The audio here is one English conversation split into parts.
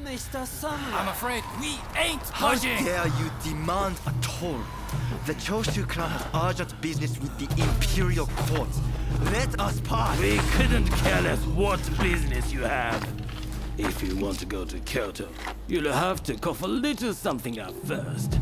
Mr. Samurai. I'm afraid we ain't How budging! dare you demand a toll? The Choshu clan has urgent business with the Imperial Court. Let us pass! We couldn't care less what business you have. If you want to go to Kyoto, you'll have to cough a little something up first.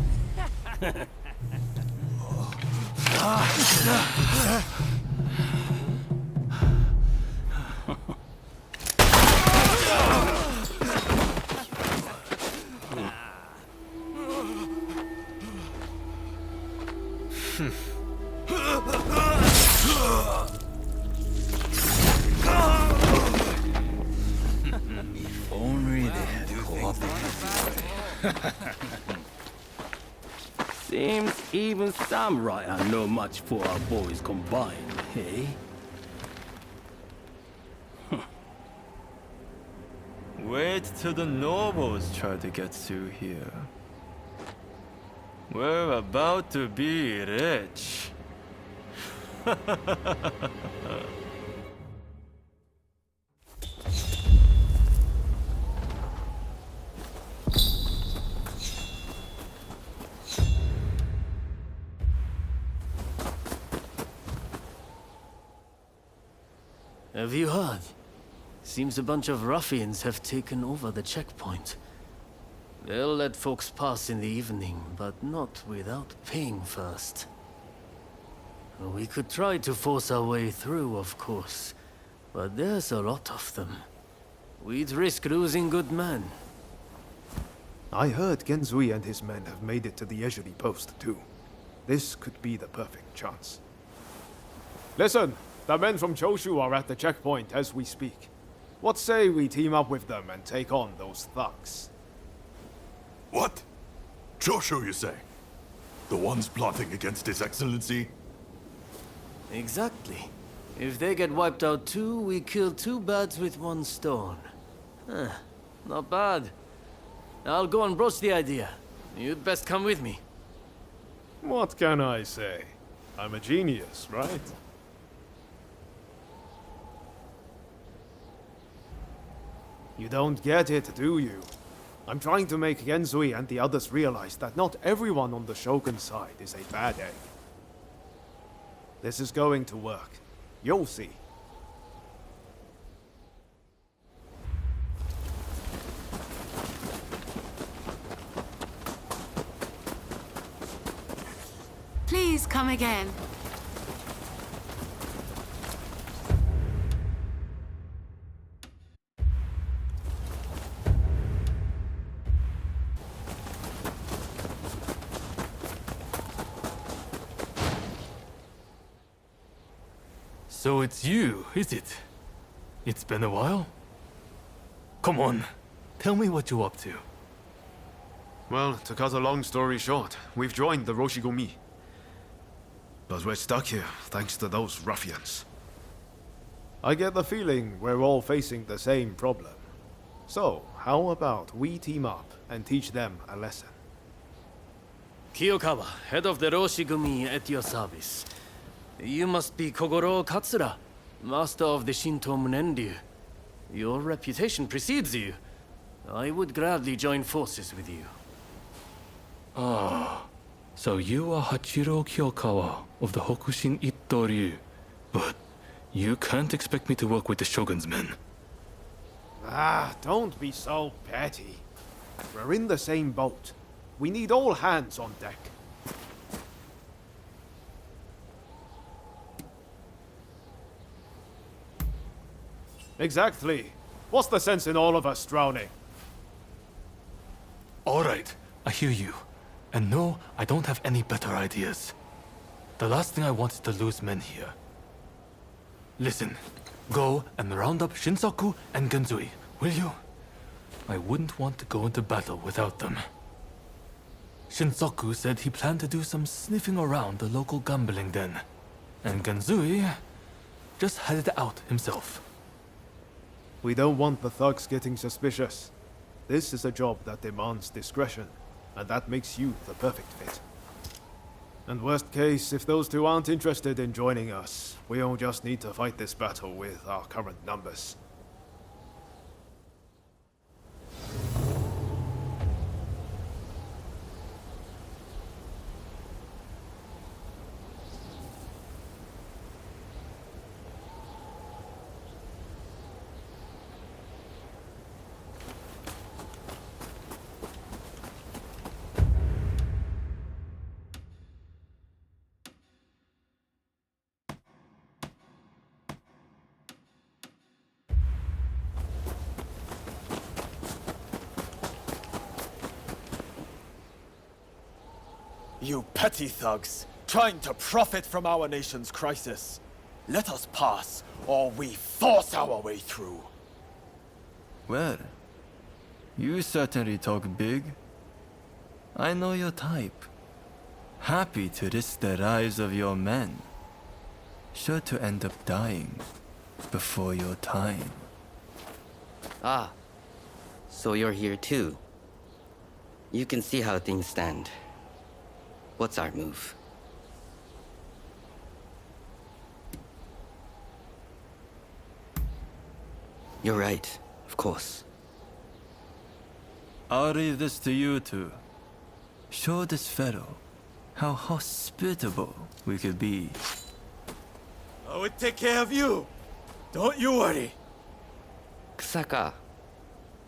Only they had cooperated. Seems even samurai are no match for our boys combined, eh? Wait till the nobles try to get through here. We're about to be rich. Have you heard? Seems a bunch of ruffians have taken over the checkpoint. They'll let folks pass in the evening, but not without paying first. We could try to force our way through, of course, but there's a lot of them. We'd risk losing good men. I heard Genzui and his men have made it to the Ejiri post, too. This could be the perfect chance. Listen! The men from Choshu are at the checkpoint as we speak. What say we team up with them and take on those thugs? What? Choshu, you say? The ones plotting against His Excellency? Exactly. If they get wiped out too, we kill two birds with one stone. Huh, not bad. I'll go and broach the idea. You'd best come with me. What can I say? I'm a genius, right? You don't get it, do you? I'm trying to make Genzui and the others realize that not everyone on the Shogun side is a bad egg. This is going to work. You'll see. Please come again. So it's you, is it? It's been a while? Come on, tell me what you're up to. Well, to cut a long story short, we've joined the Roshigumi. But we're stuck here, thanks to those ruffians. I get the feeling we're all facing the same problem. So, how about we team up and teach them a lesson? Kiyokawa, head of the Roshigumi, at your service. You must be Kogoro Katsura, master of the Shinto Munenryu. Your reputation precedes you. I would gladly join forces with you. Ah, so you are Hachiro Kiyokawa of the Hokushin Itto-ryu. But you can't expect me to work with the Shogun's men. Ah, don't be so petty. We're in the same boat. We need all hands on deck. Exactly. What's the sense in all of us drowning? Alright, I hear you. And no, I don't have any better ideas. The last thing I want is to lose men here. Listen, go and round up Shinsaku and Genzui, will you? I wouldn't want to go into battle without them. Shinsaku said he planned to do some sniffing around the local gambling den. And Genzui just headed out himself. We don't want the thugs getting suspicious. This is a job that demands discretion, and that makes you the perfect fit. And worst case, if those two aren't interested in joining us, we'll just need to fight this battle with our current numbers. You petty thugs, trying to profit from our nation's crisis. Let us pass, or we force our way through. Well, you certainly talk big. I know your type. Happy to risk the lives of your men. Sure to end up dying before your time. Ah, so you're here too. You can see how things stand. What's our move? You're right, of course. I'll leave this to you two. Show this fellow how hospitable we could be. I would take care of you. Don't you worry. Kusaka,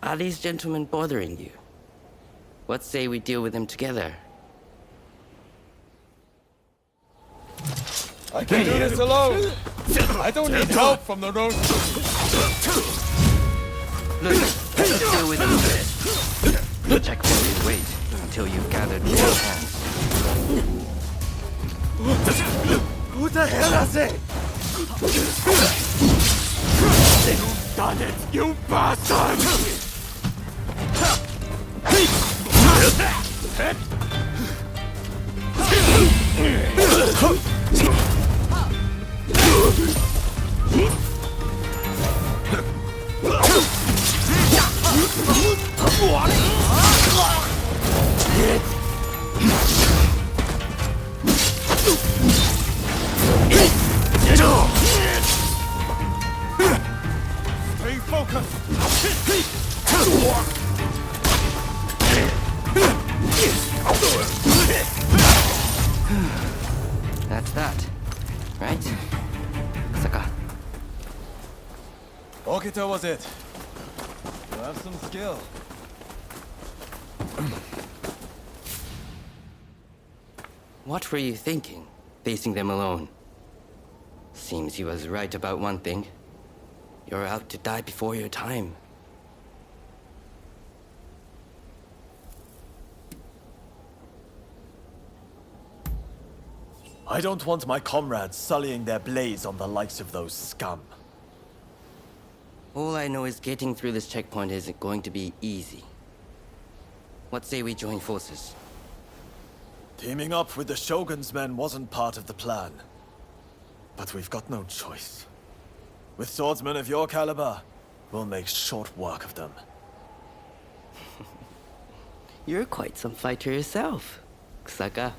are these gentlemen bothering you? What say we deal with them together? I can do this alone. I don't need help from the road. Look, let's deal with them first. The checkpoint is wait until you've gathered more hands. Who the hell is it? You've done it, you bastard! Stay focused! That's that, right? Kusaka. Okita was it. You have some skill. What were you thinking, facing them alone? Seems he was right about one thing. You're out to die before your time. I don't want my comrades sullying their blaze on the likes of those scum. All I know is getting through this checkpoint isn't going to be easy. What say we join forces? Teaming up with the Shogun's men wasn't part of the plan. But we've got no choice. With swordsmen of your caliber, we'll make short work of them. You're quite some fighter yourself, Kusaka.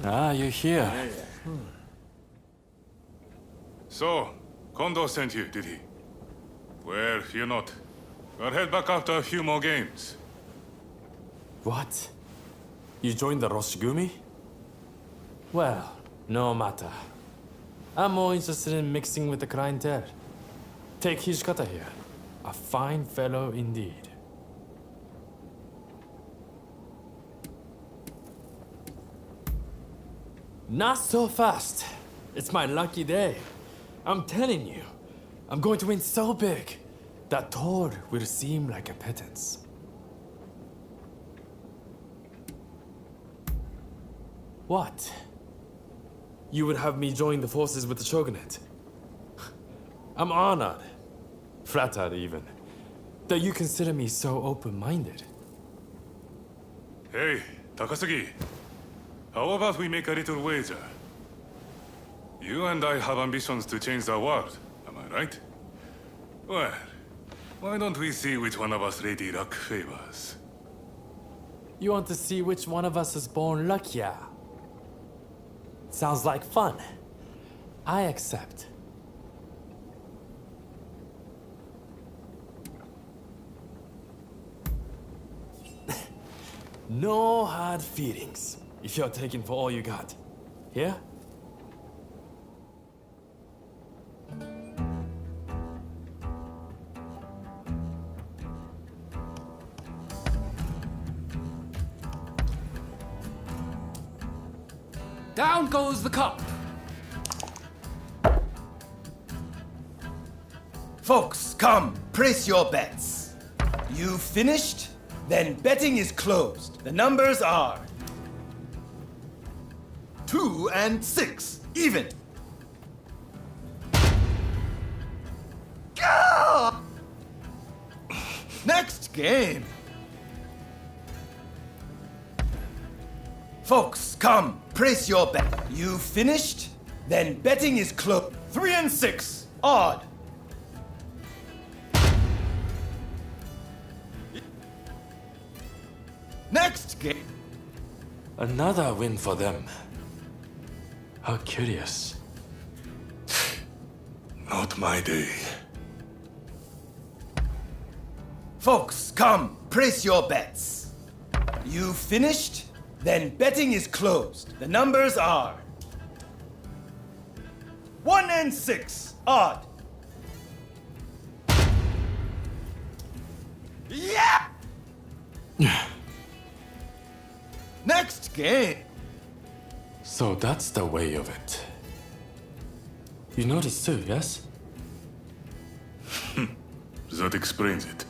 Ah, you're here. So, Kondo sent you, did he? Well, fear not. We'll head back after a few more games. What? You joined the Roshigumi? Well, no matter. I'm more interested in mixing with the clientele. Take Hijikata here. A fine fellow indeed. Not so fast. It's my lucky day. I'm telling you, I'm going to win so big that Thor will seem like a pittance. What? You would have me join the forces with the Shogunate? I'm honored, flattered even, that you consider me so open-minded. Hey, Takasugi. How about we make a little wager? You and I have ambitions to change the world, am I right? Well, why don't we see which one of us Lady Luck favors? You want to see which one of us is born luckier? Sounds like fun. I accept. No hard feelings, if you're taking for all you got. Here? Down goes the cup. Folks, come, place your bets. You finished? Then betting is closed. The numbers are 2 and 6, even. Gah! Next game. Folks, come, place your bet. You finished? Then betting is closed. 3 and 6, odd. Next game. Another win for them. How curious. Not my day. Folks, come, place your bets. You finished? Then betting is closed. The numbers are 1 and 6, odd. Yeah! Next game. So that's the way of it. You noticed too, yes? That explains it.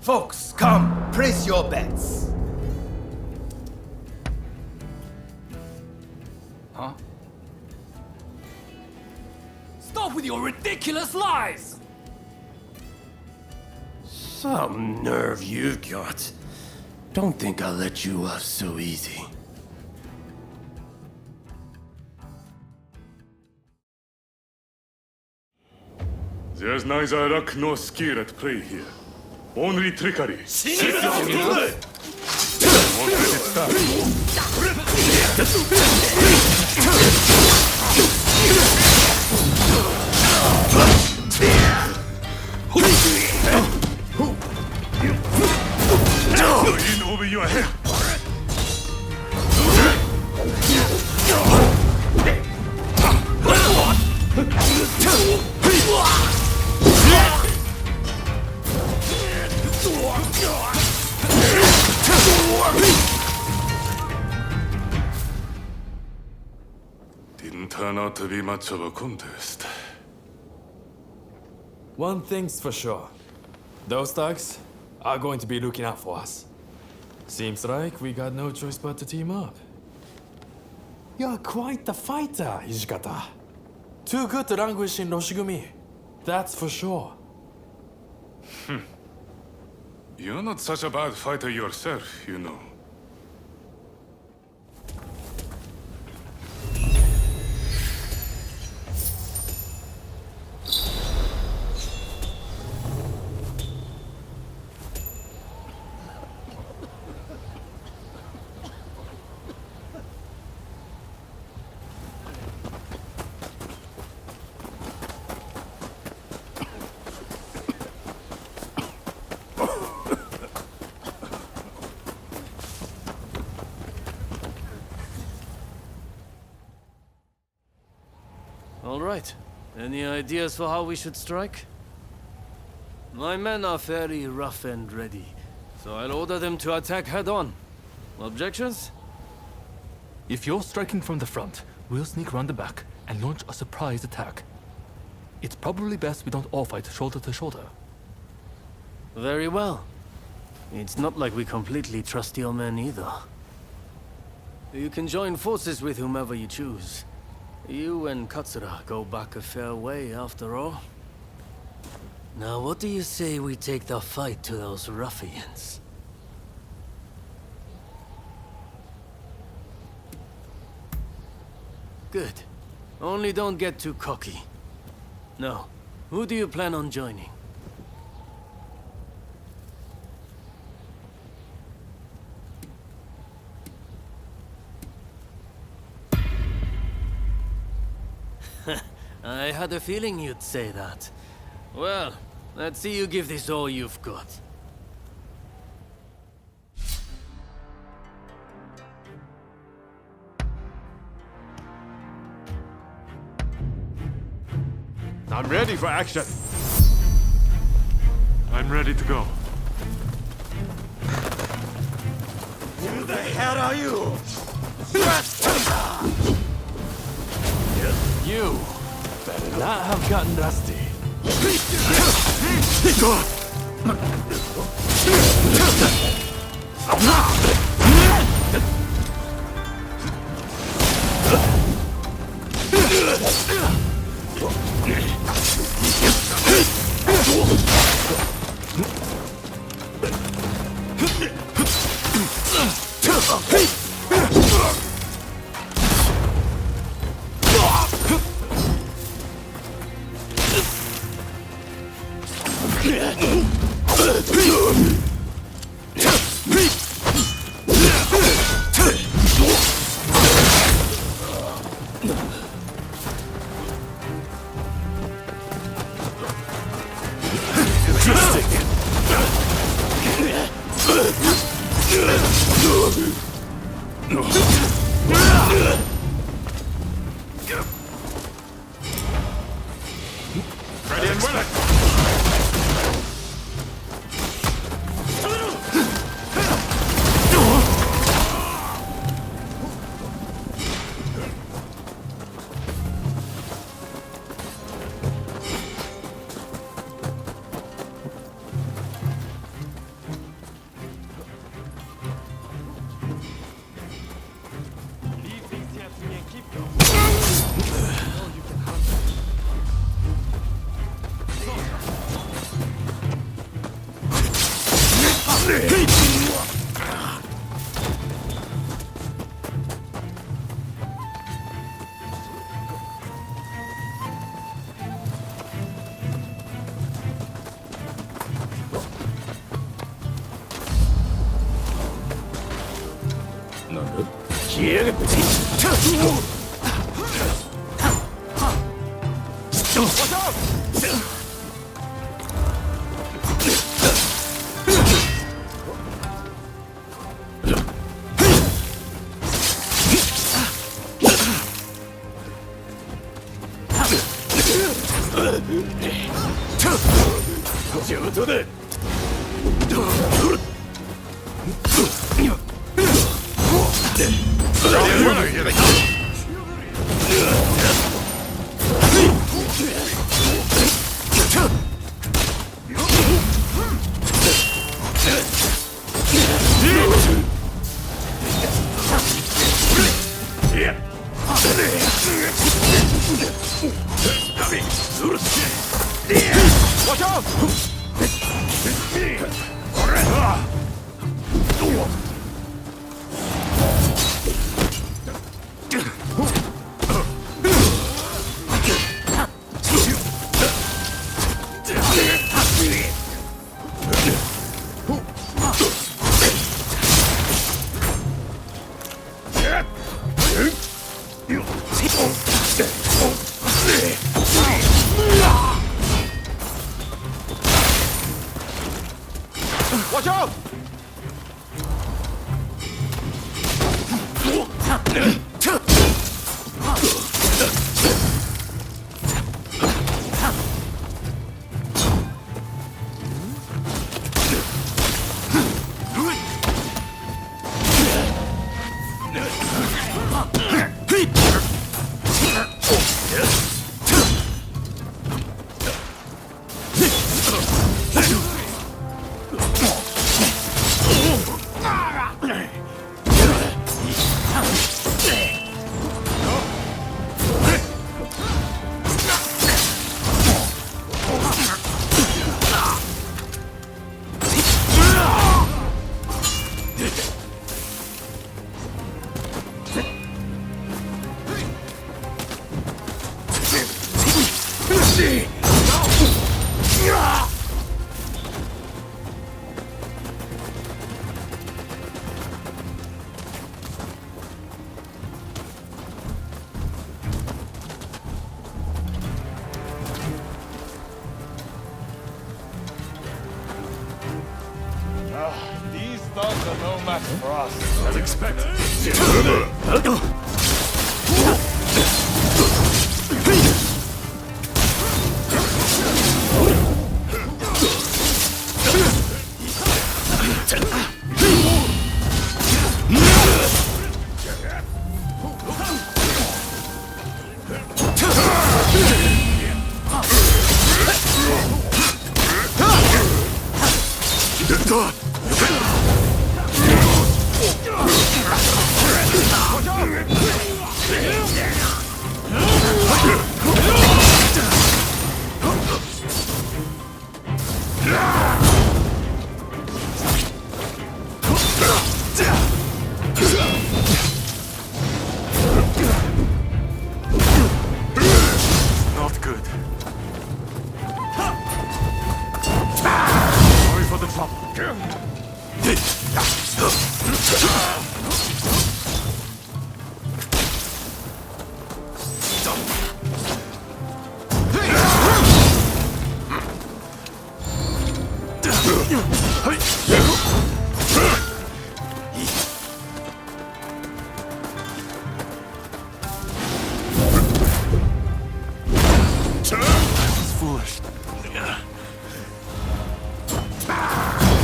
Folks, come, place your bets. Huh? Stop with your ridiculous lies! Some nerve you've got. Don't think I'll let you off so easy. There's neither luck nor skill at play here. Only trickery. Won't let it stop. In over your head. Didn't turn out to be much of a contest. One thing's for sure. Those thugs are going to be looking out for us. Seems like we got no choice but to team up. You're quite the fighter, Hijikata. Too good to languish in Roshigumi. That's for sure. You're not such a bad fighter yourself, you know. All right. Any ideas for how we should strike? My men are fairly rough and ready, so I'll order them to attack head-on. Objections? If you're striking from the front, we'll sneak around the back and launch a surprise attack. It's probably best we don't all fight shoulder to shoulder. Very well. It's not like we completely trust your men either. You can join forces with whomever you choose. You and Katsura go back a fair way, after all. Now what do you say we take the fight to those ruffians? Good. Only don't get too cocky. No. Who do you plan on joining? I had a feeling you'd say that. Well, let's see you give this all you've got. I'm ready for action. I'm ready to go. Who the hell are you? You better not have gotten rusty. Ready and willing. Watch out! Watch out! Clouds are no match for us. As expected. Not good. Sorry for the trouble. It's foolish.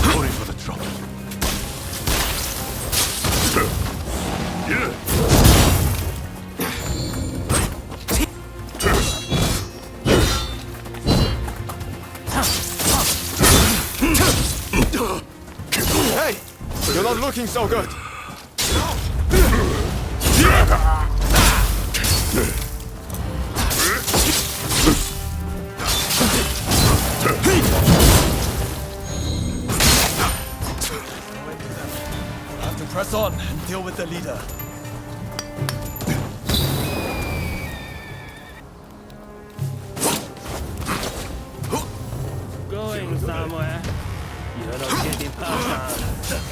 Sorry for the trouble. Hey! You're not looking so good. Have to press on and deal with the leader. Going somewhere. You're not getting past us.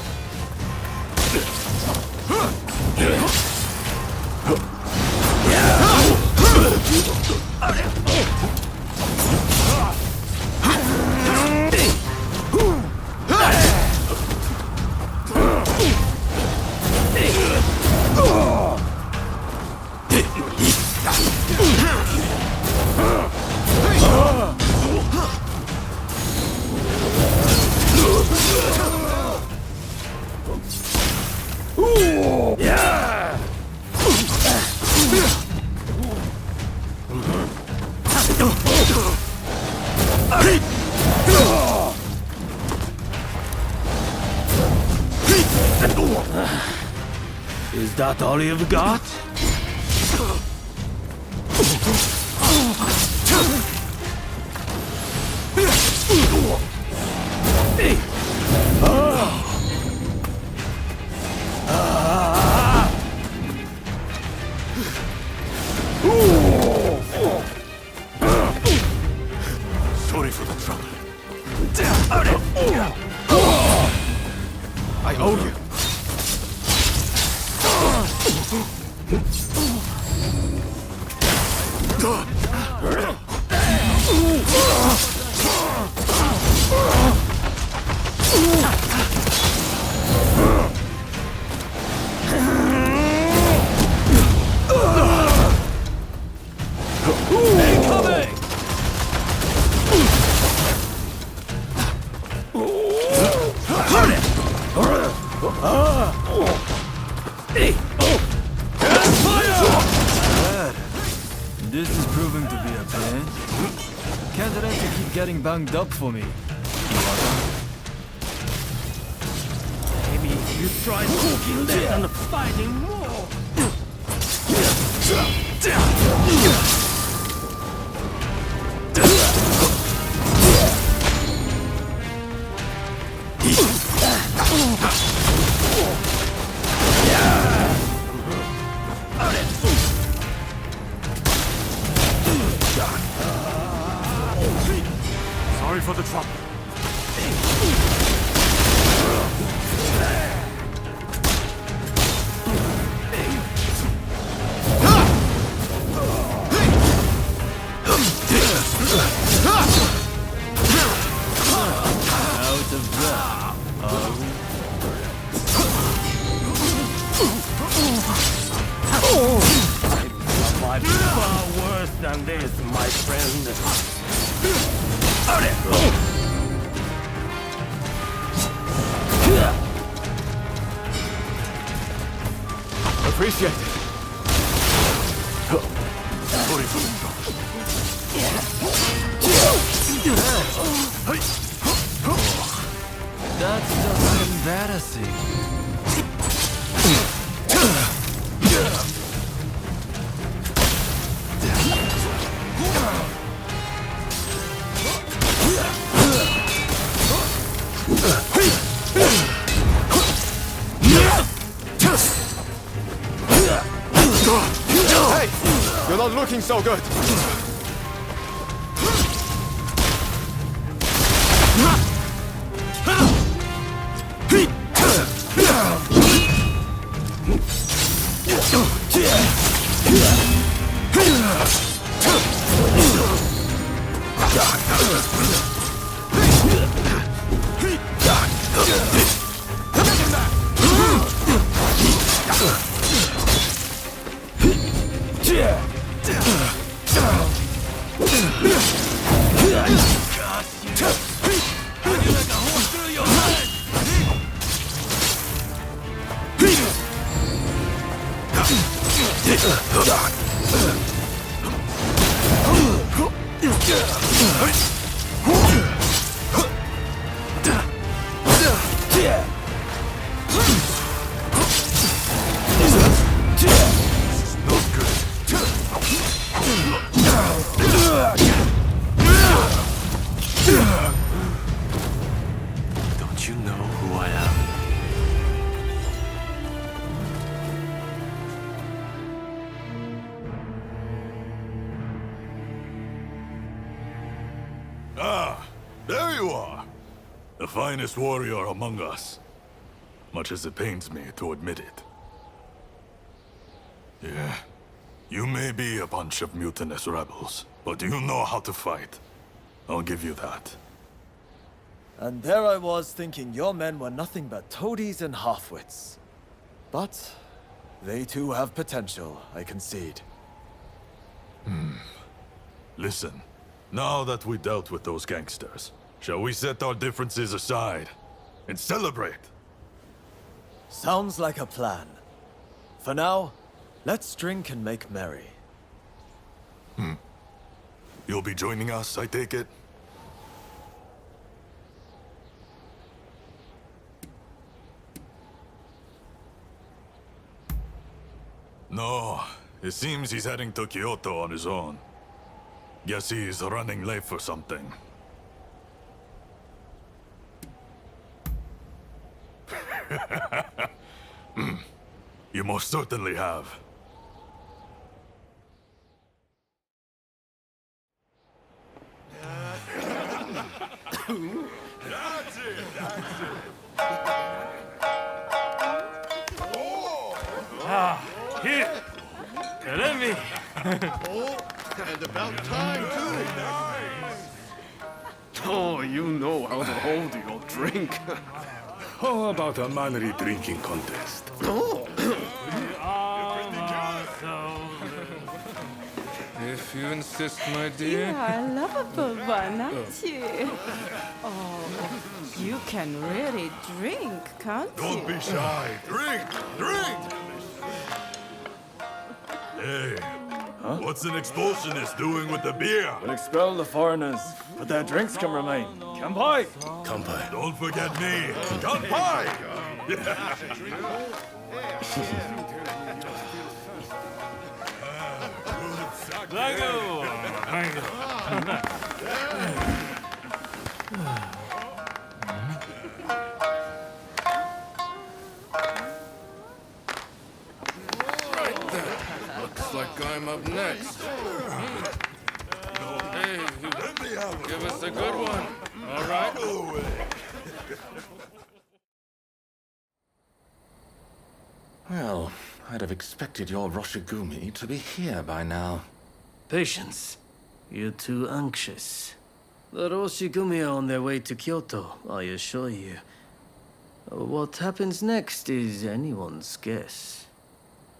Is that all you've got? Sorry for the trouble. I owe you. This is proving to be a pain. Can't let you keep getting banged up for me. Maybe you try cooking less and fighting more. Sorry for the trouble. than this, my friend. Appreciate it. That's just embarrassing. Hey! You're not looking so good! Don't you know who I am? Ah, there you are. The finest warrior among us. Much as it pains me to admit it. Yeah, you may be a bunch of mutinous rebels, but you know how to fight. I'll give you that. And there I was thinking your men were nothing but toadies and halfwits. But they too have potential, I concede. Listen, now that we dealt with those gangsters, shall we set our differences aside and celebrate? Sounds like a plan. For now, let's drink and make merry. You'll be joining us, I take it? No, it seems he's heading to Kyoto on his own. Guess he's running late for something. You most certainly have. That's it, that's it. Here! Let me! And about time, too! Oh, you know how to hold your drink. How about a manly drinking contest? If you insist, my You dear. are a lovable one, aren't you? Oh, you can really drink, can't you? Don't be shy. Drink! Drink! Hey, what's an expulsionist doing with the beer? We'll expel the foreigners, but their drinks can remain. Kanpai! Kanpai. Don't forget me. Kanpai! Looks like I'm up next. Hey, give us a good one. All right? Well, I'd have expected your Roshigumi to be here by now. Patience. You're too anxious. The Roshigumi are on their way to Kyoto, I assure you. What happens next is anyone's guess.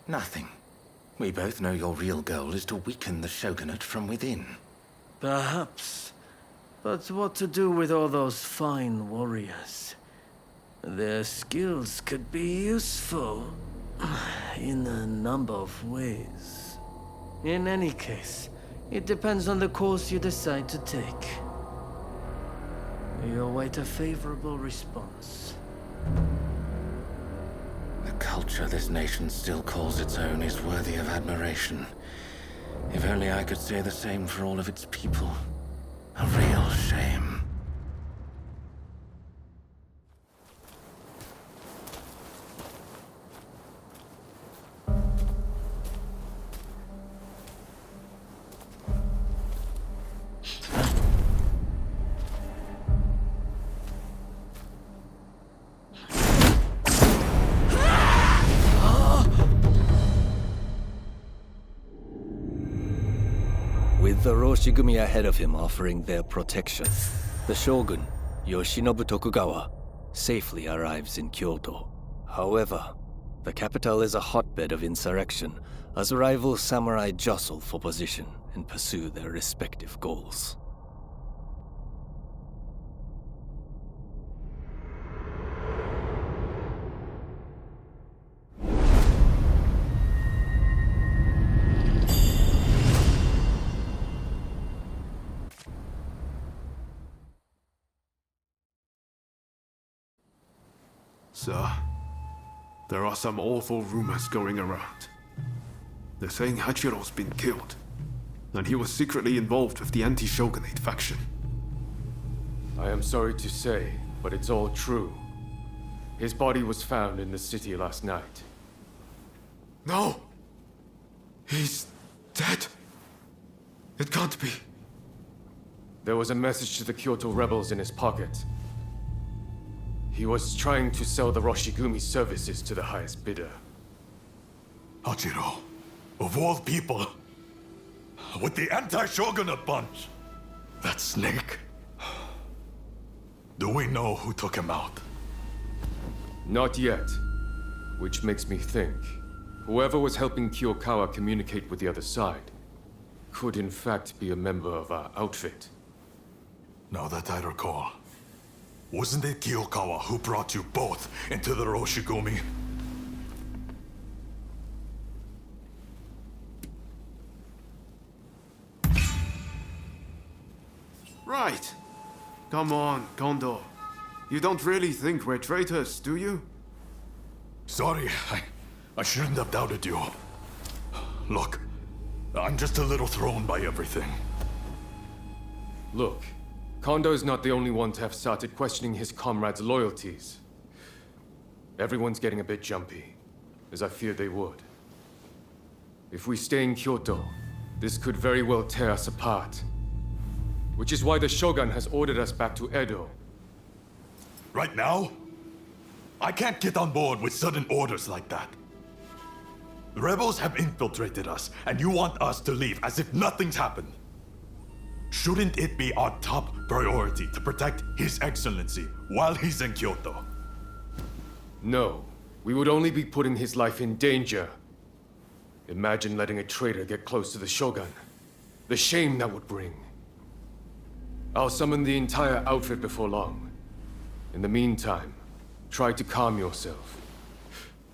Nothing. We both know your real goal is to weaken the shogunate from within. Perhaps. But what to do with all those fine warriors? Their skills could be useful in a number of ways. In any case, it depends on the course you decide to take. You await a favorable response. The culture this nation still calls its own is worthy of admiration. If only I could say the same for all of its people. A real shame. With the Roshigumi ahead of him offering their protection, the Shogun, Yoshinobu Tokugawa, safely arrives in Kyoto. However, the capital is a hotbed of insurrection as rival samurai jostle for position and pursue their respective goals. Sir, there are some awful rumors going around. They're saying Hachiro's been killed, and he was secretly involved with the anti-Shogunate faction. I am sorry to say, but it's all true. His body was found in the city last night. No! He's dead. It can't be. There was a message to the Kyoto rebels in his pocket. He was trying to sell the Roshigumi services to the highest bidder. Hachiro, of all people, with the anti-Shogunate bunch, that snake. Do we know who took him out? Not yet. Which makes me think, whoever was helping Kiyokawa communicate with the other side could in fact be a member of our outfit. Now that I recall, wasn't it Kiyokawa who brought you both into the Roshigumi? Right. Come on, Kondo. You don't really think we're traitors, do you? Sorry, I shouldn't have doubted you. Look, I'm just a little thrown by everything. Look, Kondo's not the only one to have started questioning his comrades' loyalties. Everyone's getting a bit jumpy, as I feared they would. If we stay in Kyoto, this could very well tear us apart. Which is why the Shogun has ordered us back to Edo. Right now? I can't get on board with sudden orders like that. The rebels have infiltrated us, and you want us to leave as if nothing's happened. Shouldn't it be our top priority to protect His Excellency while he's in Kyoto? No, we would only be putting his life in danger. Imagine letting a traitor get close to the Shogun. The shame that would bring. I'll summon the entire outfit before long. In the meantime, try to calm yourself.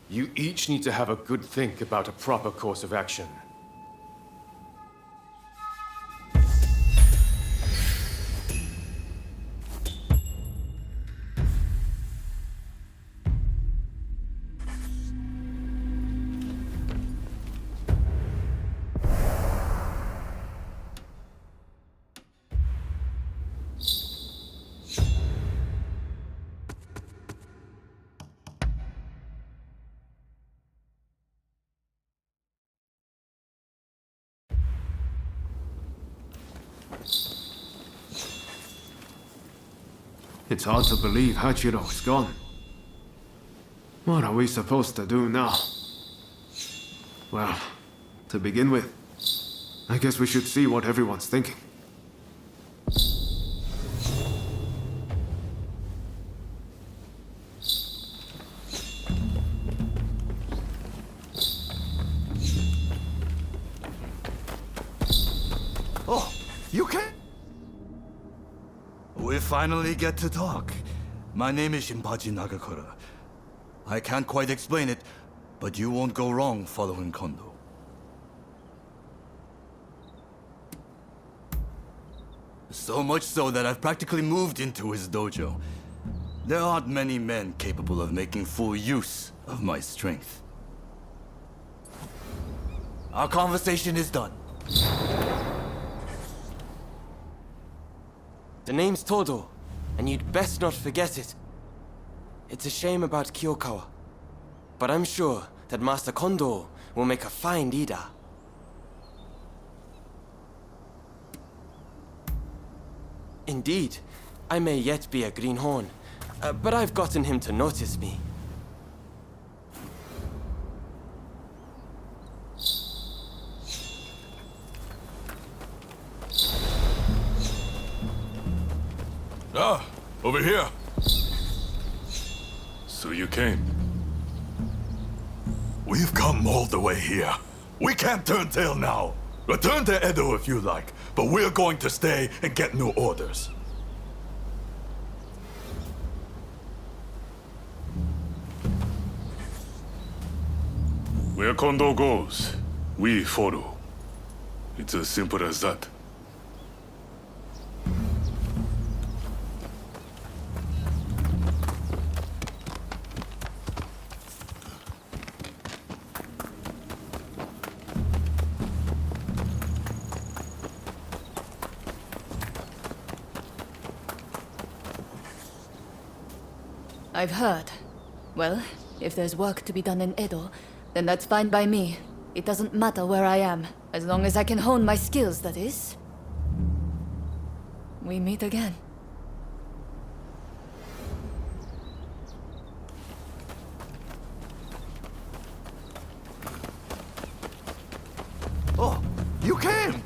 You each need to have a good think about a proper course of action. It's hard to believe Hachiro's gone. What are we supposed to do now? Well, to begin with, I guess we should see what everyone's thinking. Oh, you can. We finally get to talk. My name is Shinpachi Nagakura. I can't quite explain it, but you won't go wrong following Kondo. So much so that I've practically moved into his dojo. There aren't many men capable of making full use of my strength. Our conversation is done. The name's Todo, and you'd best not forget it. It's a shame about Kyokawa, but I'm sure that Master Kondo will make a fine leader. Indeed, I may yet be a greenhorn, but I've gotten him to notice me. Ah, over here. So you came. We've come all the way here. We can't turn tail now. Return to Edo if you like, but we're going to stay and get new orders. Where Kondo goes, we follow. It's as simple as that. I've heard. Well, if there's work to be done in Edo, then that's fine by me. It doesn't matter where I am, as long as I can hone my skills, that is. We meet again. Oh, you came!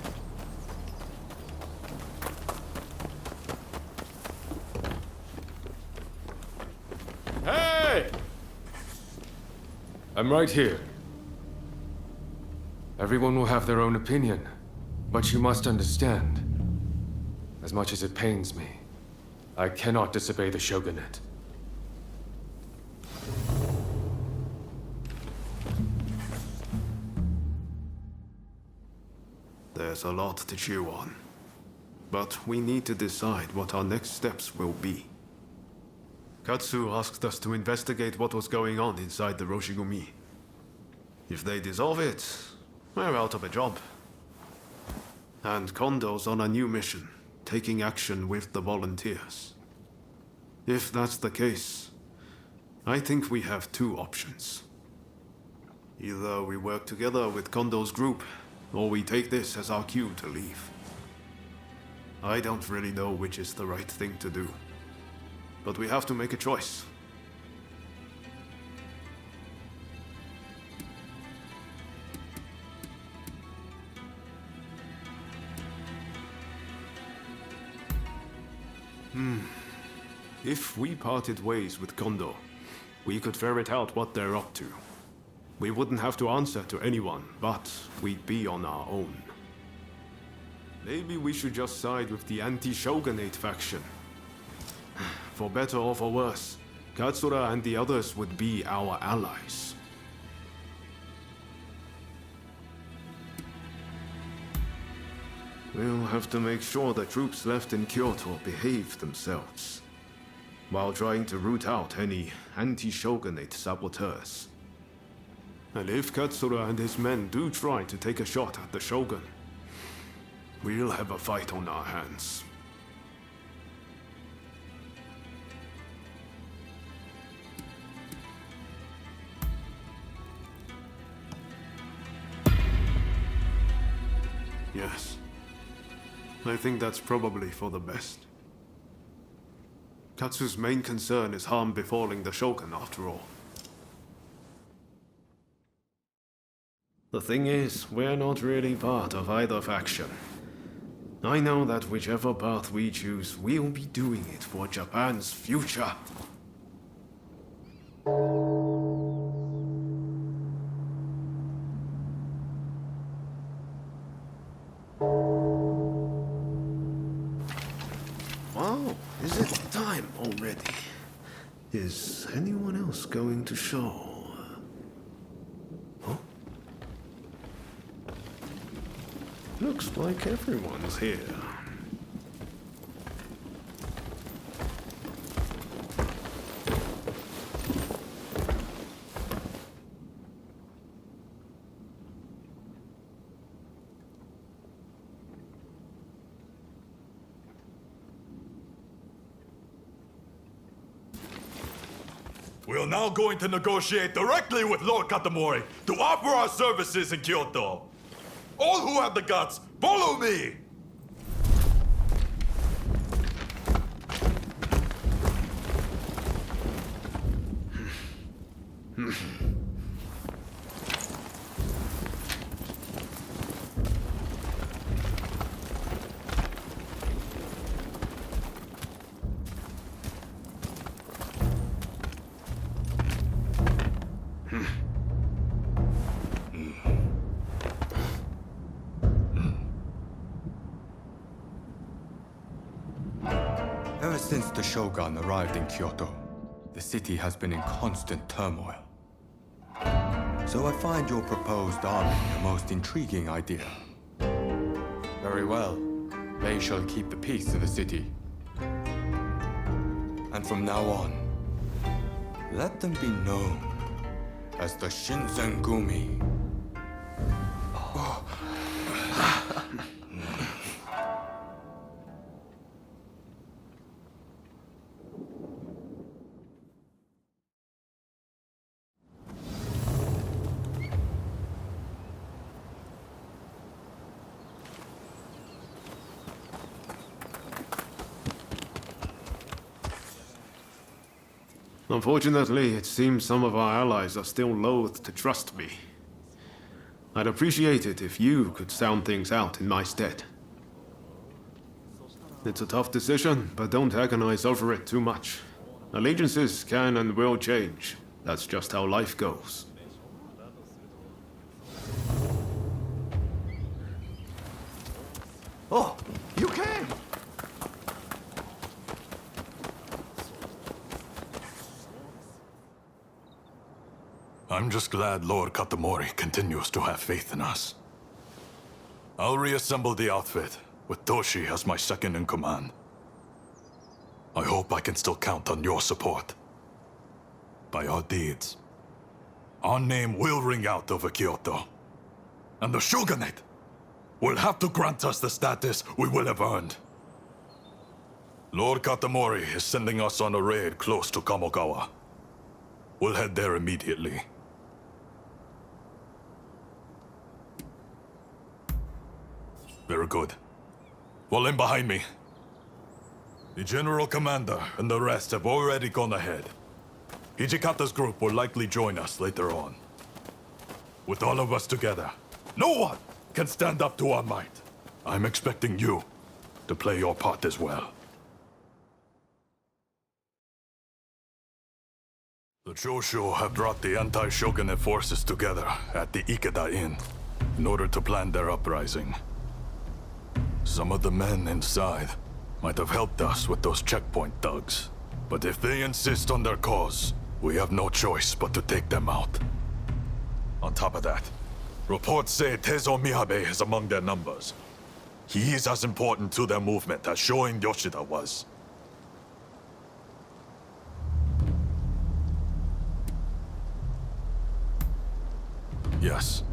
Hey! I'm right here. Everyone will have their own opinion, but you must understand. As much as it pains me, I cannot disobey the Shogunate. There's a lot to chew on. But we need to decide what our next steps will be. Katsu asked us to investigate what was going on inside the Roshigumi. If they dissolve it, we're out of a job. And Kondo's on a new mission, taking action with the volunteers. If that's the case, I think we have two options. Either we work together with Kondo's group, or we take this as our cue to leave. I don't really know which is the right thing to do. But we have to make a choice. If we parted ways with Kondo, we could ferret out what they're up to. We wouldn't have to answer to anyone, but we'd be on our own. Maybe we should just side with the anti-Shogunate faction. For better or for worse, Katsura and the others would be our allies. We'll have to make sure the troops left in Kyoto behave themselves, while trying to root out any anti-Shogunate saboteurs. And if Katsura and his men do try to take a shot at the Shogun, we'll have a fight on our hands. Yes. I think that's probably for the best. Katsu's main concern is harm befalling the Shogun, after all. The thing is, we're not really part of either faction. I know that whichever path we choose, we'll be doing it for Japan's future. to show. Huh? Looks like everyone's here. We are now going to negotiate directly with Lord Katamori to offer our services in Kyoto. All who have the guts, follow me! Ever since the Shogun arrived in Kyoto, the city has been in constant turmoil. So I find your proposed army a most intriguing idea. Very well. They shall keep the peace in the city. And from now on, let them be known as the Shinsengumi. Unfortunately, it seems some of our allies are still loath to trust me. I'd appreciate it if you could sound things out in my stead. It's a tough decision, but don't agonize over it too much. Allegiances can and will change. That's just how life goes. Oh, you came! I'm just glad Lord Katamori continues to have faith in us. I'll reassemble the outfit, with Toshi as my second in command. I hope I can still count on your support. By our deeds, our name will ring out over Kyoto. And the Shogunate will have to grant us the status we will have earned. Lord Katamori is sending us on a raid close to Kamogawa. We'll head there immediately. Very good. Fall in behind me. The General Commander and the rest have already gone ahead. Hijikata's group will likely join us later on. With all of us together, no one can stand up to our might. I'm expecting you to play your part as well. The Choshu have brought the anti-Shogunate forces together at the Ikeda Inn in order to plan their uprising. Some of the men inside might have helped us with those checkpoint thugs. But if they insist on their cause, we have no choice but to take them out. On top of that, reports say Tezo Miyabe is among their numbers. He is as important to their movement as Shoin Yoshida was. Yes.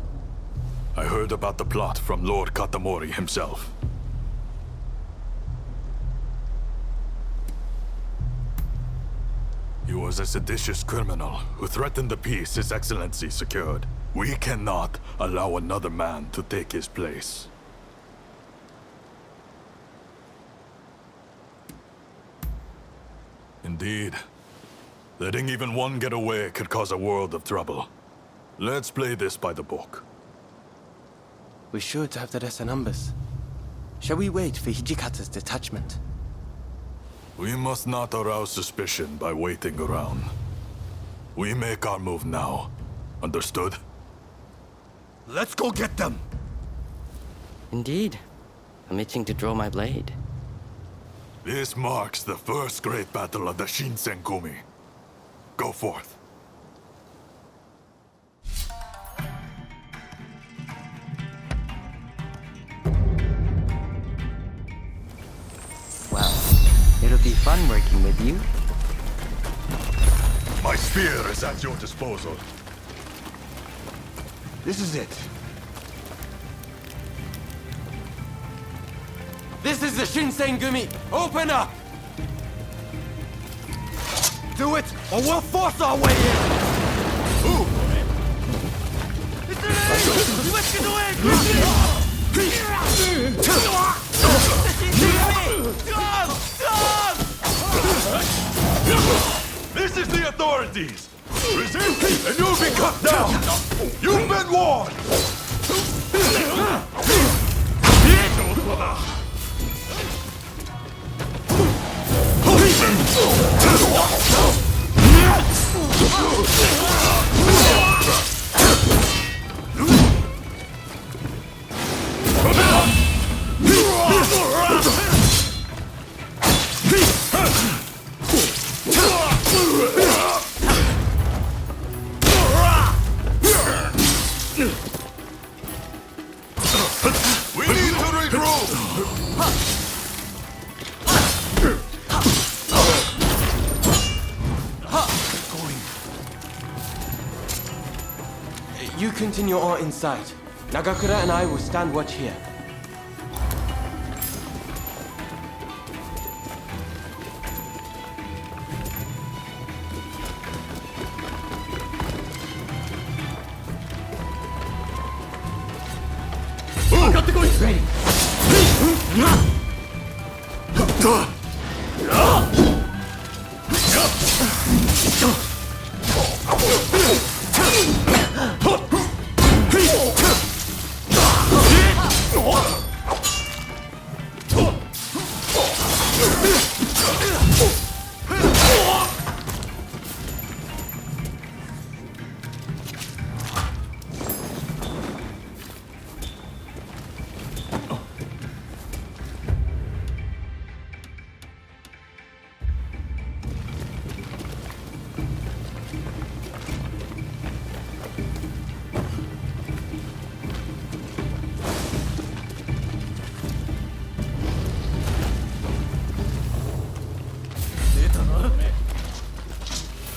I heard about the plot from Lord Katamori himself. He was a seditious criminal who threatened the peace His Excellency secured. We cannot allow another man to take his place. Indeed. Letting even one get away could cause a world of trouble. Let's play this by the book. We should have the lesser numbers. Shall we wait for Hijikata's detachment? We must not arouse suspicion by waiting around. We make our move now. Understood? Let's go get them! Indeed. I'm itching to draw my blade. This marks the first great battle of the Shinsengumi. Go forth. fun working with you. My spear is at your disposal. This is it. This is the Shinsengumi! Open up! Do it, or we'll force our way in! Ooh. This is the authorities! Resist, and you'll be cut down! You've been warned! We need to regroup! You continue on inside. Nagakura and I will stand watch here. Ready.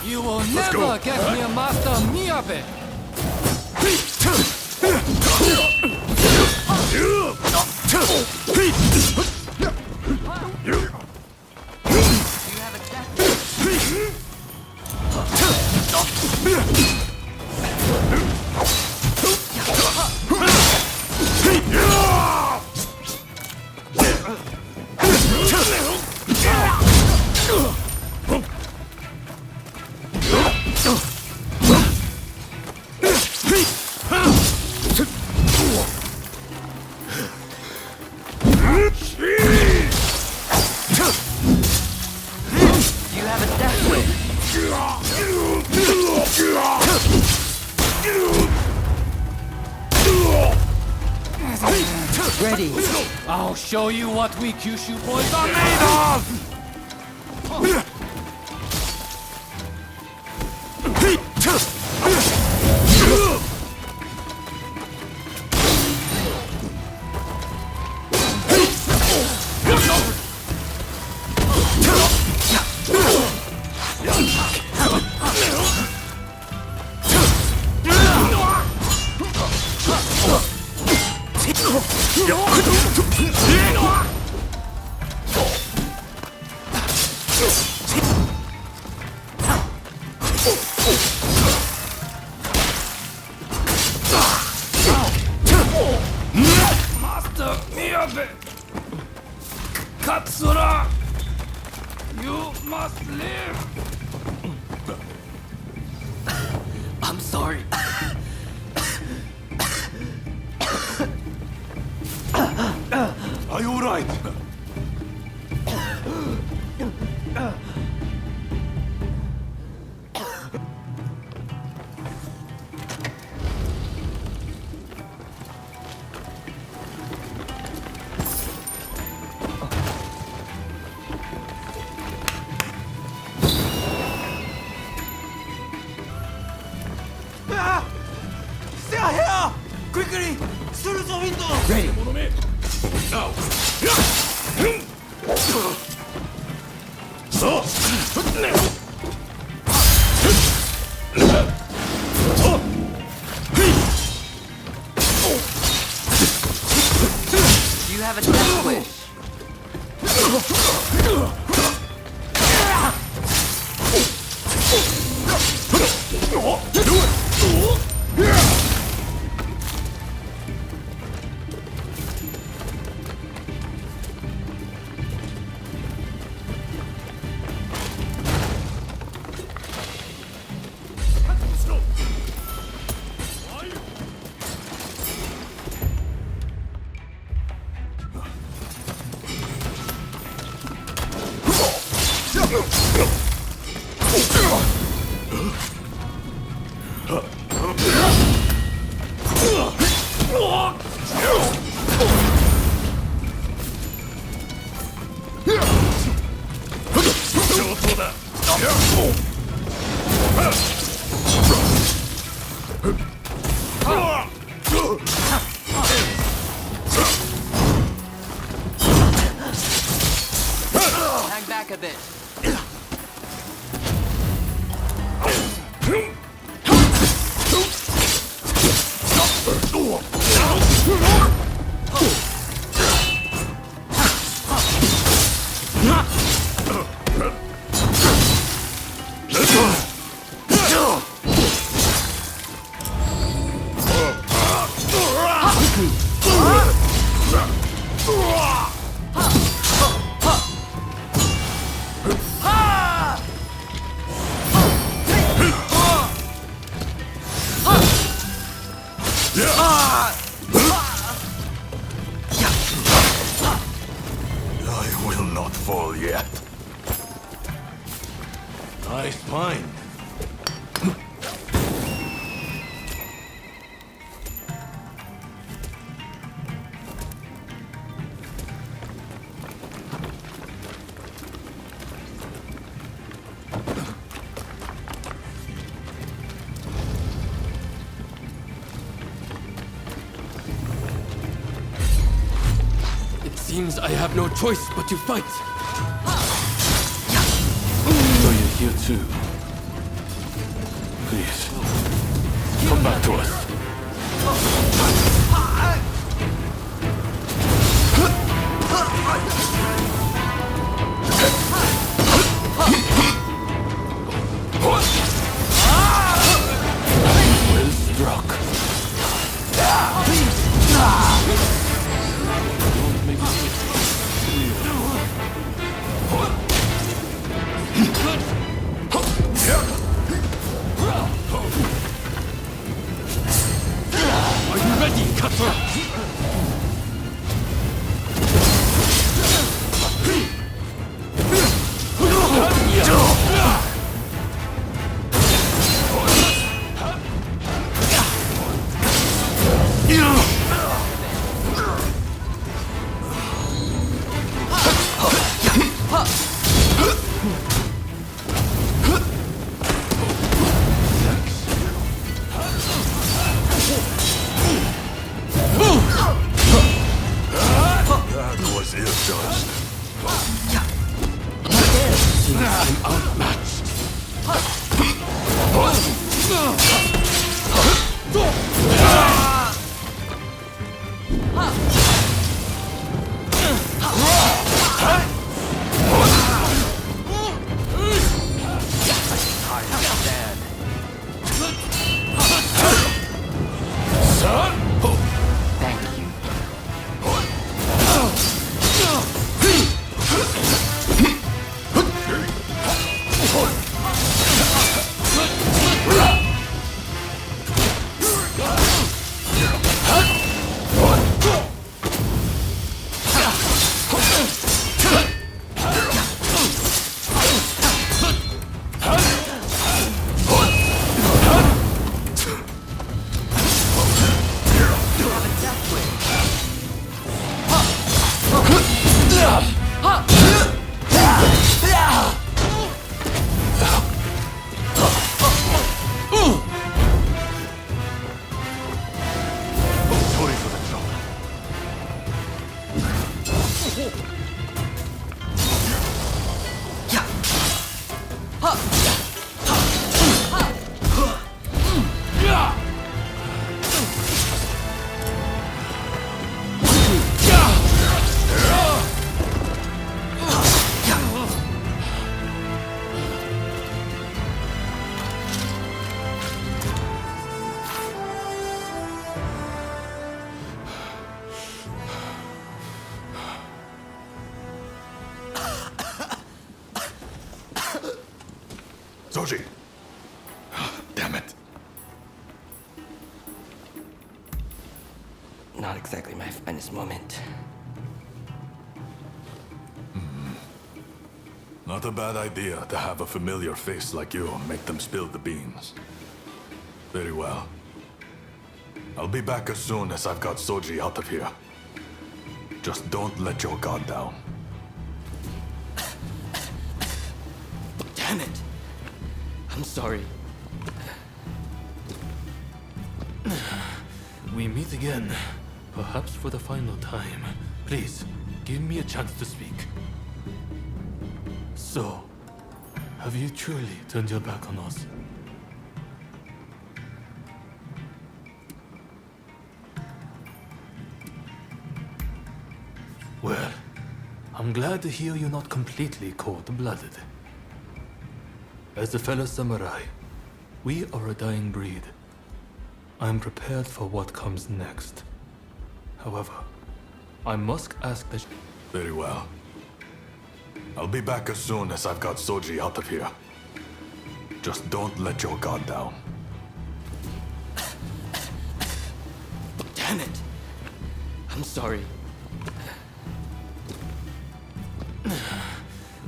You will never get near Master Miyabe! Ready. I'll show you what we Kyushu boys are made of! Master Miyabe! Katsura! You must live! I'm sorry. Are you alright? Stay here! Quickly! Through the window! Ready. Now! Do you have a death wish? Hang back a bit. I will not fall yet. Nice find. Seems I have no choice but to fight. So you're here too. Please, come back to us. Well struck. Are you ready, Cutter? Move! Soji! Damn it. Not exactly my finest moment. Not a bad idea to have a familiar face like you make them spill the beans. Very well. I'll be back as soon as I've got Soji out of here. Just don't let your guard down. Damn it! I'm sorry. We meet again, perhaps for the final time. Please, give me a chance to speak. So, have you truly turned your back on us? Well, I'm glad to hear you're not completely cold-blooded. As a fellow samurai, we are a dying breed. I'm prepared for what comes next. However, I must ask that... Very well. I'll be back as soon as I've got Soji out of here. Just don't let your guard down. Damn it! I'm sorry.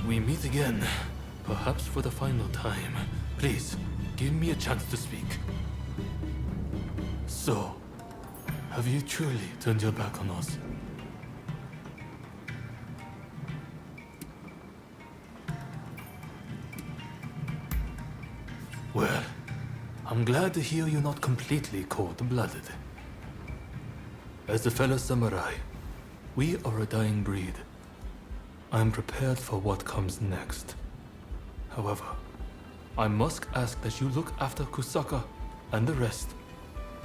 We meet again, perhaps for the final time. Please, give me a chance to speak. So, have you truly turned your back on us? Well, I'm glad to hear you're not completely cold-blooded. As a fellow samurai, we are a dying breed. I'm prepared for what comes next. However, I must ask that you look after Kusaka and the rest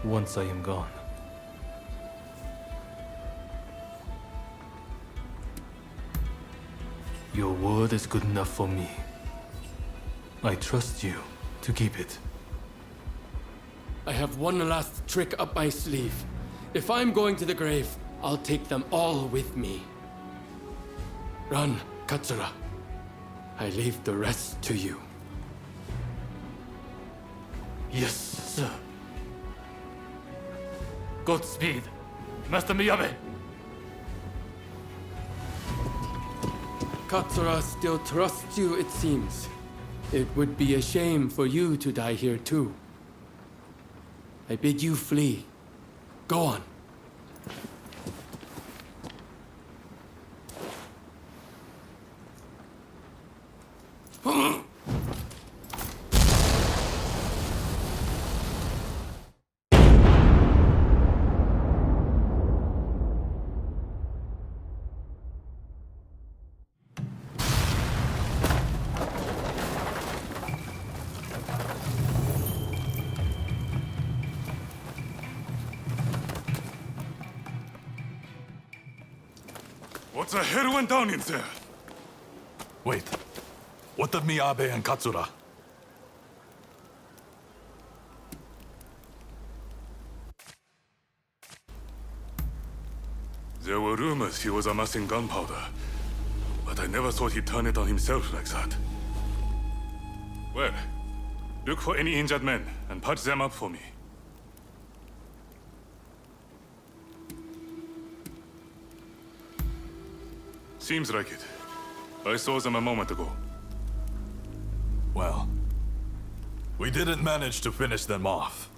once I am gone. Your word is good enough for me. I trust you to keep it. I have one last trick up my sleeve. If I'm going to the grave, I'll take them all with me. Run, Katsura. I leave the rest to you. Yes, sir. Godspeed, Master Miyabe. Katsura still trusts you, it seems. It would be a shame for you to die here too. I bid you flee. Go on. What the hell went down in there? Wait. What of Miyabe and Katsura? There were rumors he was amassing gunpowder, but I never thought he'd turn it on himself like that. Well, look for any injured men and patch them up for me. Seems like it. I saw them a moment ago. Well, we didn't manage to finish them off,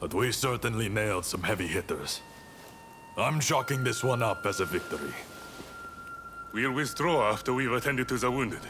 but we certainly nailed some heavy hitters. I'm chalking this one up as a victory. We'll withdraw after we've attended to the wounded.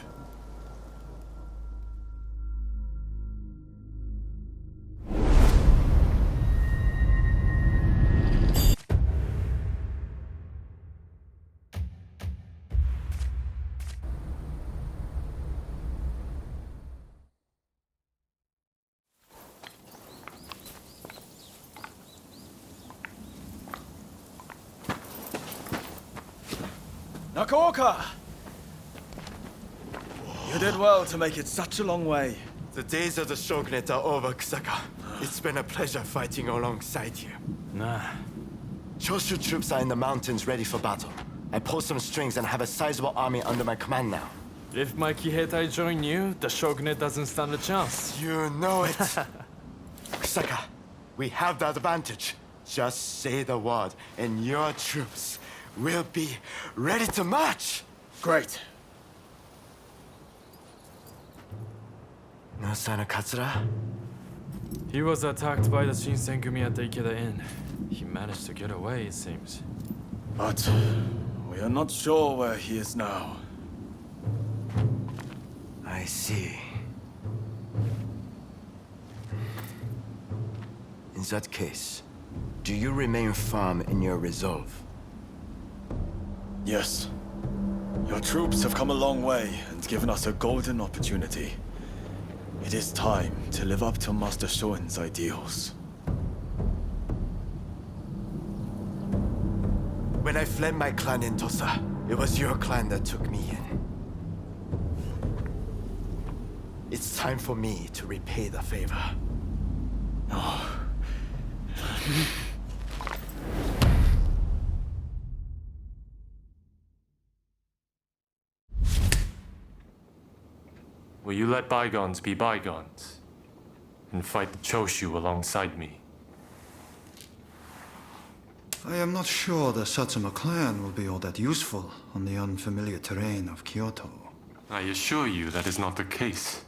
Nakaoka! You did well to make it such a long way. The days of the Shogunate are over, Kusaka. It's been a pleasure fighting alongside you. Nah. Choshu troops are in the mountains ready for battle. I pulled some strings and have a sizable army under my command now. If my Kiheitai join you, the Shogunate doesn't stand a chance. You know it. Kusaka, we have the advantage. Just say the word, and your troops will be ready to march. Great. No sign of Katsura? He was attacked by the Shinsengumi at the Ikeda Inn. He managed to get away, it seems. But we are not sure where he is now. I see. In that case, do you remain firm in your resolve? Yes. Your troops have come a long way and given us a golden opportunity. It is time to live up to Master Shoin's ideals. When I fled my clan in Tosa, it was your clan that took me in. It's time for me to repay the favor. Oh. Will you let bygones be bygones and fight the Choshu alongside me? I am not sure the Satsuma clan will be all that useful on the unfamiliar terrain of Kyoto. I assure you that is not the case.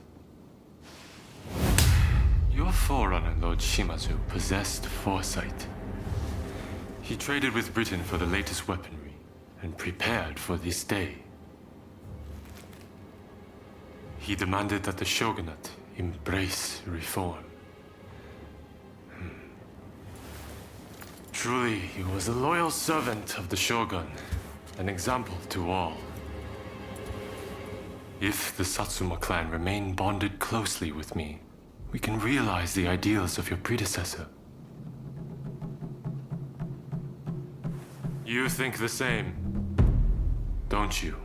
Your forerunner, Lord Shimazu, possessed foresight. He traded with Britain for the latest weaponry and prepared for this day. He demanded that the Shogunate embrace reform. Truly, he was a loyal servant of the Shogun, an example to all. If the Satsuma clan remain bonded closely with me, we can realize the ideals of your predecessor. You think the same, don't you?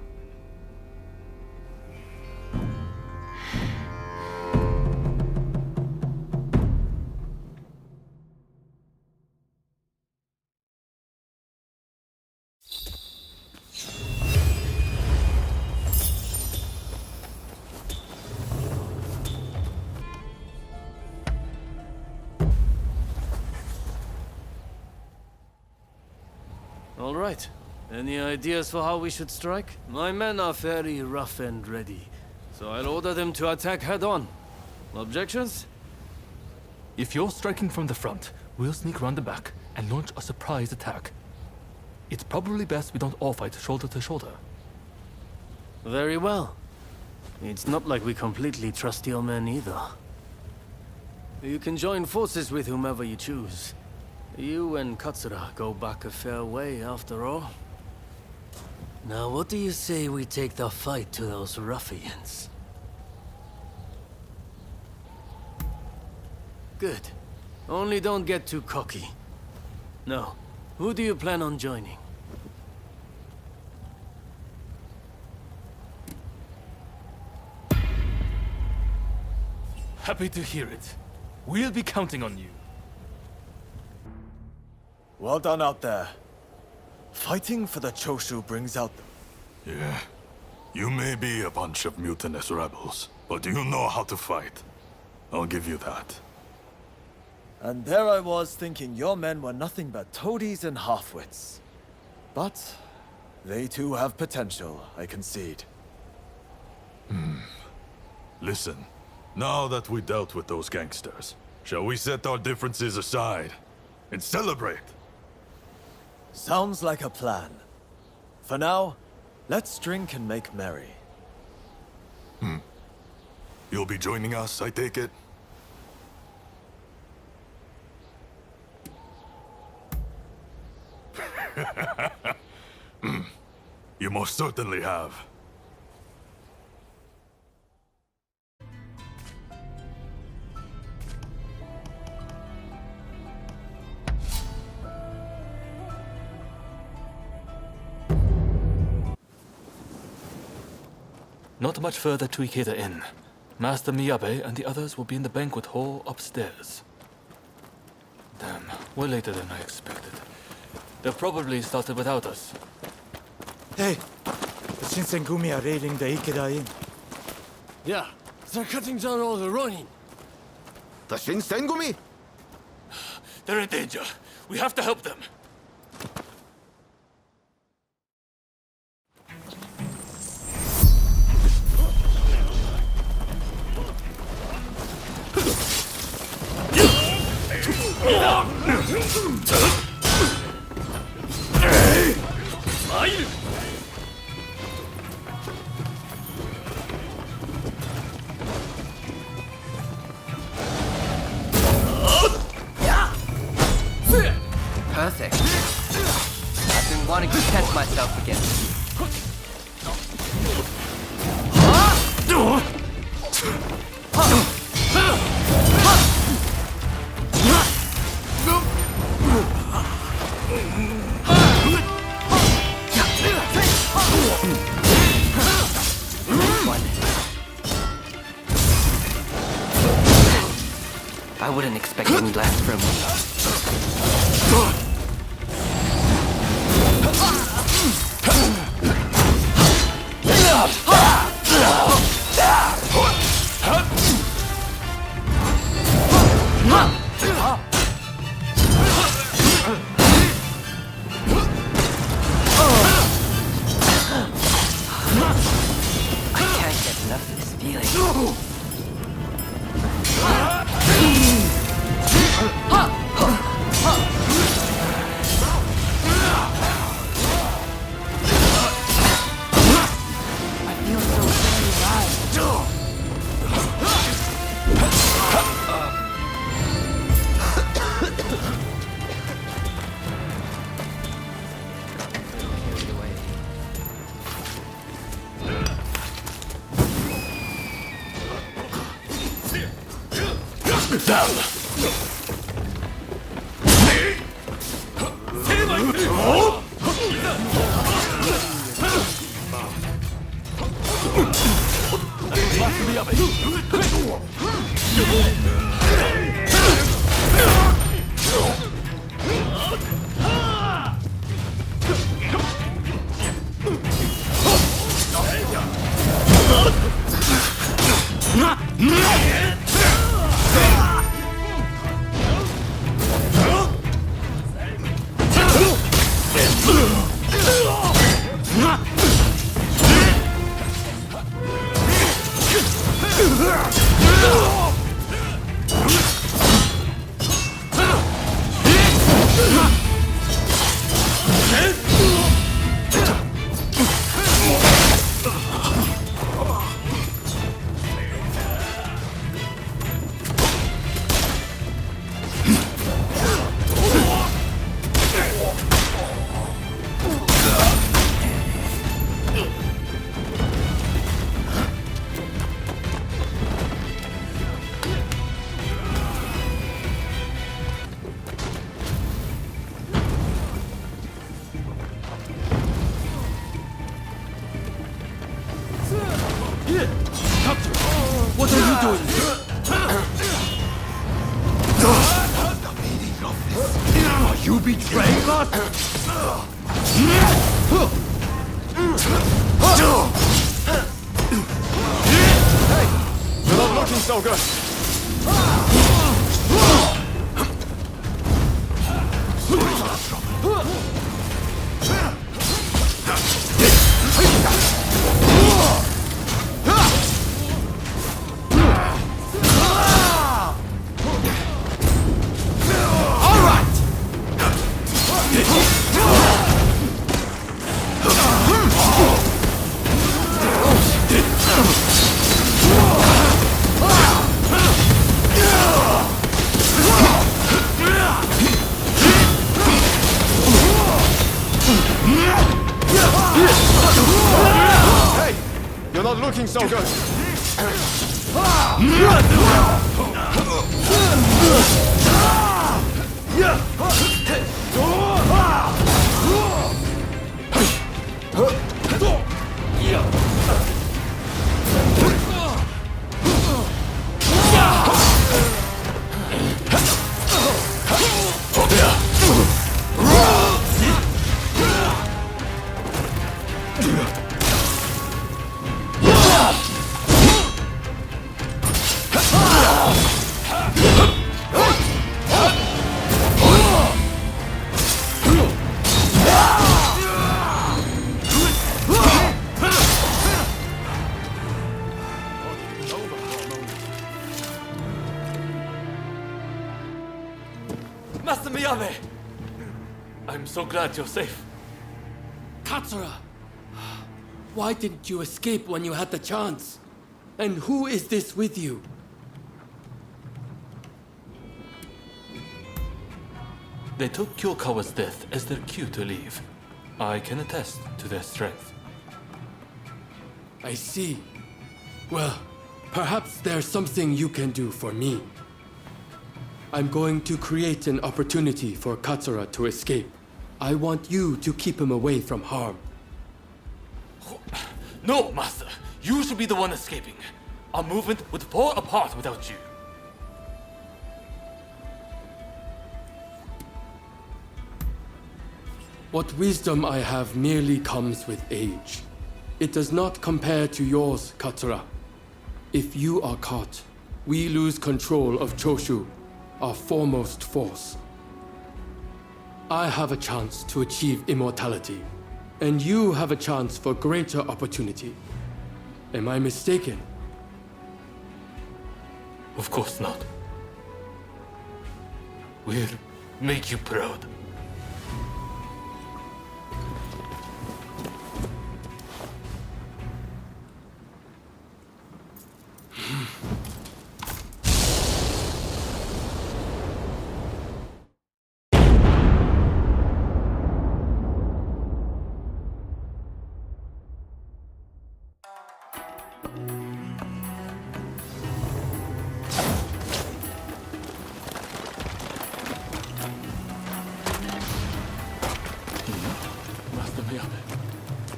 All right. Any ideas for how we should strike? My men are very rough and ready, so I'll order them to attack head-on. Objections? If you're striking from the front, we'll sneak around the back and launch a surprise attack. It's probably best we don't all fight shoulder to shoulder. Very well. It's not like we completely trust your men either. You can join forces with whomever you choose. You and Katsura go back a fair way, after all. Now, what do you say we take the fight to those ruffians? Good. Only don't get too cocky. No. Who do you plan on joining? Happy to hear it. We'll be counting on you. Well done out there. Fighting for the Choshu brings out the... Yeah. You may be a bunch of mutinous rebels, but you know how to fight. I'll give you that. And there I was thinking your men were nothing but toadies and half-wits. But they too have potential, I concede. Listen, now that we dealt with those gangsters, shall we set our differences aside and celebrate? Sounds like a plan. For now, let's drink and make merry. You'll be joining us, I take it? You most certainly have. Not much further to Ikeda Inn. Master Miyabe and the others will be in the banquet hall upstairs. Damn, we're later than I expected. They'll probably started without us. Hey, Shinsengumi are raiding the Ikeda Inn. Yeah, they're cutting down all the ronin. The Shinsengumi? They're in danger. We have to help them. Perfect. I've been wanting to test myself again. I wouldn't expect any less from me. I can't get enough of this feeling. What are you doing? Are you betraying us? Hey, you're not looking so good. Hey, you're not looking so good. Miyabe! I'm so glad you're safe. Katsura! Why didn't you escape when you had the chance? And who is this with you? They took Kyokawa's death as their cue to leave. I can attest to their strength. I see. Well, perhaps there's something you can do for me. I'm going to create an opportunity for Katsura to escape. I want you to keep him away from harm. No, Master! You should be the one escaping. Our movement would fall apart without you. What wisdom I have merely comes with age. It does not compare to yours, Katsura. If you are caught, we lose control of Choshu, our foremost force. I have a chance to achieve immortality, and you have a chance for greater opportunity. Am I mistaken? Of course not. We'll make you proud. Master Miyabe,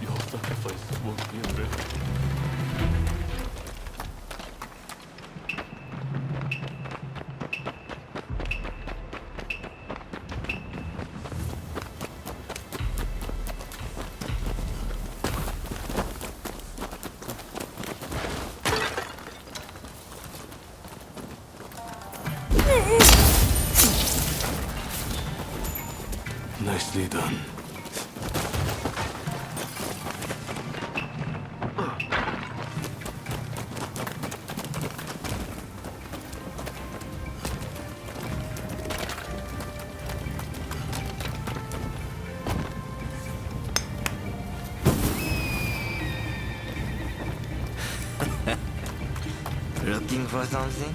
your sacrifice won't be in vain. Nicely done. Looking for something?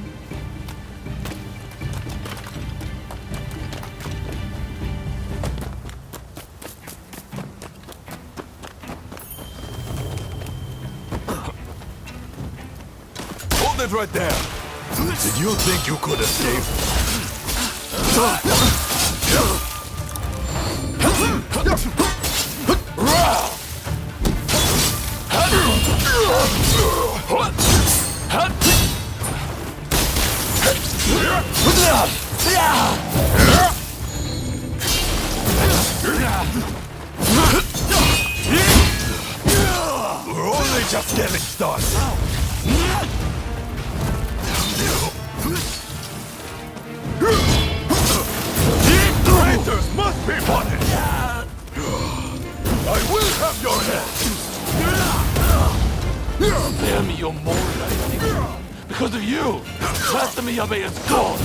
Hold it right there! Did you think you could escape? We're only just getting started. Traitors must be punished! I will have your head! Spare me your more lightning. Because of you, Master Miyabe is gone.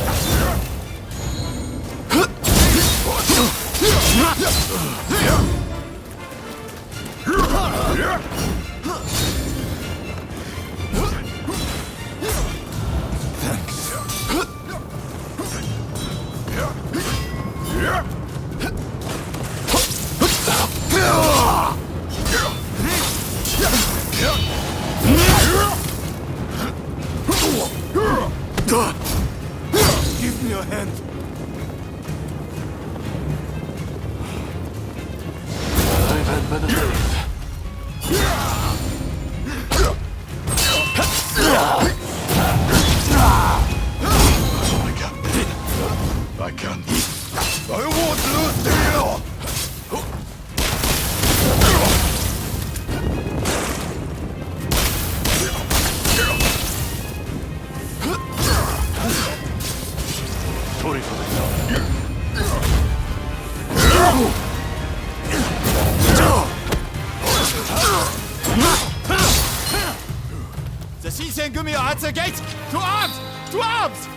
Give me your hand. I've had better days. I can't. I won't lose to you! Sorry for myself. The Shinsengumi are at the gate! To arms! To arms!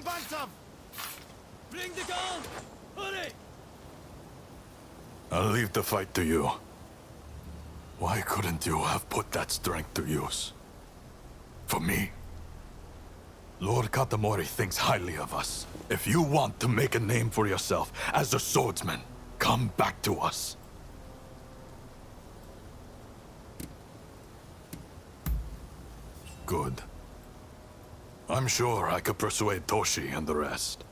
Bantam! Bring the gun! Hurry! I'll leave the fight to you. Why couldn't you have put that strength to use? For me? Lord Katamori thinks highly of us. If you want to make a name for yourself as a swordsman, come back to us. Good. I'm sure I could persuade Toshi and the rest.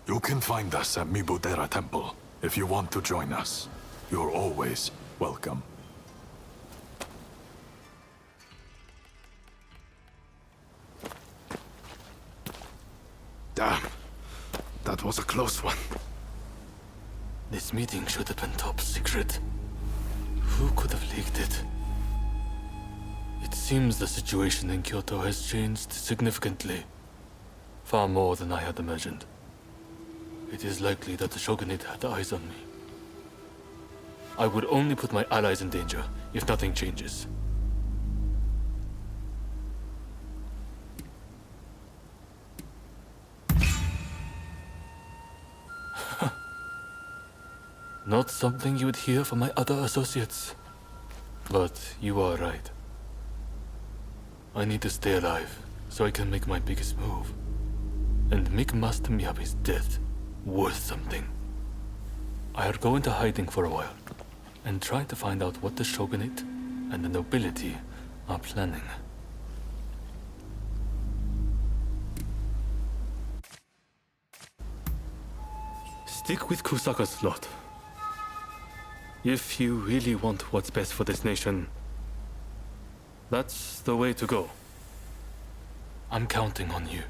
You can find us at Mibutera Temple if you want to join us. You're always welcome. Damn. That was a close one. This meeting should have been top secret. Who could have leaked it? It seems the situation in Kyoto has changed significantly. Far more than I had imagined. It is likely that the Shogunate had eyes on me. I would only put my allies in danger if nothing changes. Not something you would hear from my other associates. But you are right. I need to stay alive so I can make my biggest move. And make Master Miyabi's death worth something. I will go into hiding for a while and try to find out what the Shogunate and the nobility are planning. Stick with Kusaka's lot. If you really want what's best for this nation, that's the way to go. I'm counting on you.